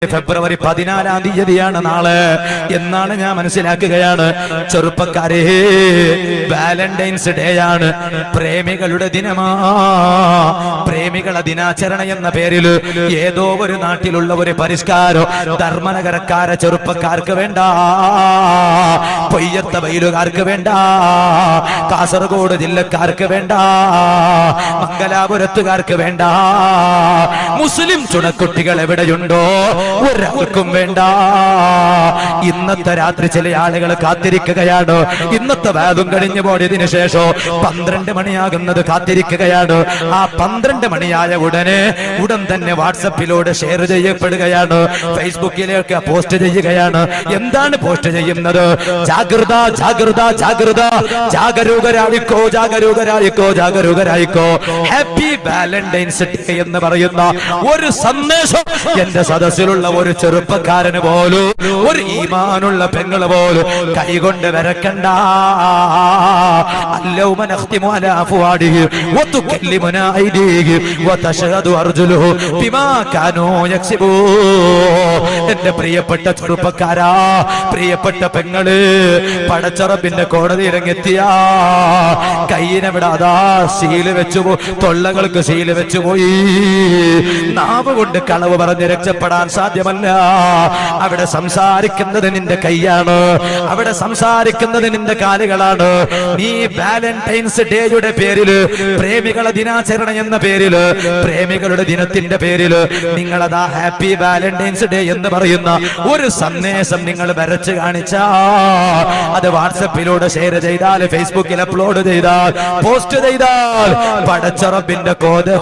ഫെബ്രുവരി 14-ാം തീയതിയാണ് നാളെ എന്നാണ് ഞാൻ മനസ്സിലാക്കുകയാണ്. ചെറുപ്പക്കാരെ, വാലന്റൈൻസ് ഡേ ആണ്, പ്രേമികളുടെ ദിനമാ. പ്രേമികളെ ദിനാചരണ എന്ന പേരിൽ ഏതോ ഒരു നാട്ടിലുള്ള ഒരു പരിഷ്കാരം ധർമ്മനഗരക്കാരെ ചെറുപ്പക്കാർക്ക് വേണ്ട, പൊയ്യത്ത വയലുകാർക്ക് വേണ്ട, കാസർഗോഡ് ജില്ലക്കാർക്ക് വേണ്ട, മംഗലാപുരത്തുകാർക്ക് വേണ്ട, മുസ്ലിം ചുണക്കുട്ടികൾ എവിടെയുണ്ടോ ഒരാൾക്കും വേണ്ട. ഇന്നത്തെ രാത്രി ചില ആളുകൾ കാത്തിരിക്കുകയാണ്. ഇന്നത്തെ വാദം കഴിഞ്ഞു പോയതിനു ശേഷം 12 മണിയാകുന്നത് കാത്തിരിക്കുകയാണ്. ആ 12 മണിയായ ഉടൻ തന്നെ വാട്സപ്പിലൂടെ ഷെയർ ചെയ്യപ്പെടുകയാണ്, ഫേസ്ബുക്കിലേക്ക് പോസ്റ്റ് ചെയ്യുകയാണ്. എന്താണ് പോസ്റ്റ് ചെയ്യുന്നത്? ജാഗ്രത ജാഗ്രത ജാഗ്രത, ജാഗരൂകരായിക്കോ ജാഗരൂകരായിക്കോ ജാഗരൂകരായിക്കോ, ഹാപ്പി വാലന്റൈൻസ് ഡേ എന്ന് പറയുന്ന ഒരു സന്ദേശം എന്റെ സദസ്സിലുള്ള ഒരു ചെറുപ്പക്കാരന് പോലും, ഒരു ഈമാനുള്ള പെങ്ങള് പോലും കൈകൊണ്ട് വരക്കണ്ട. അല്ലൗമ നഖ്തിമു അലാ അഫ്വാദിഹിം വതുകല്ലിമുനാ ഐദീഹിം വതശഹദു അർജുലുഹും ബിമാ കാനൂ യക്സിബൂൻ. എന്റെ പ്രിയപ്പെട്ട ചെറുപ്പക്കാരാ, പ്രിയപ്പെട്ട പെങ്ങള്, പടച്ചറബിന്റെ കോടതിയിലെത്തിയ കയ്യിനെ വിടാതാ സീല് വെച്ചു, തൊള്ളകൾക്ക് സീല് വെച്ചു പോയി. നാവ് കൊണ്ട് കളവ് പറഞ്ഞ് രക്ഷപ്പെടാൻ സാധ്യമല്ല. അവിടെ സംസാരിക്കുന്നത് നിന്റെ കൈയാണ്, അവിടെ സംസാരിക്കുന്നത് നിന്റെ കാലുകളാണ്. നീ വാലന്റൈൻസ് ഡേയുടെ പേരില്, പ്രേമികളെ ദിനാചരണം എന്ന പേരില്, പ്രേമികളുടെ ദിനത്തിന്റെ പേരില് നിങ്ങളതാ ഹാപ്പി വാലന്റൈൻസ് ഡേ എന്ന് പറയുന്ന ഒരു സന്ദേശം നിങ്ങൾ വരച്ച് കാണിച്ചാ, അത് വാട്സപ്പിലൂടെ ഷെയർ ചെയ്താൽ, ഫേസ്ബുക്കിൽ അപ്ലോഡ് ചെയ്താൽ, പോസ്റ്റ് ചെയ്താൽ, പടച്ചറബിന്റെ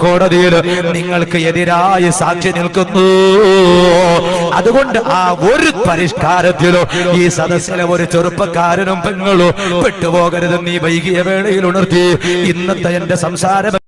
കോടതിയിൽ നിങ്ങൾക്ക് എതിരായി സാക്ഷി നിൽക്കുന്നു. അതുകൊണ്ട് ആ ഒരു പരിഷ്കാരത്തിലോ ഈ സദസ്സിലെ ഒരു ചെറുപ്പക്കാരനും പെങ്ങളോ പെട്ടുപോകരുതെന്ന് ഈ വൈകിയ വേളയിൽ ഉണർത്തി ഇന്നത്തെ എന്റെ സംസാരം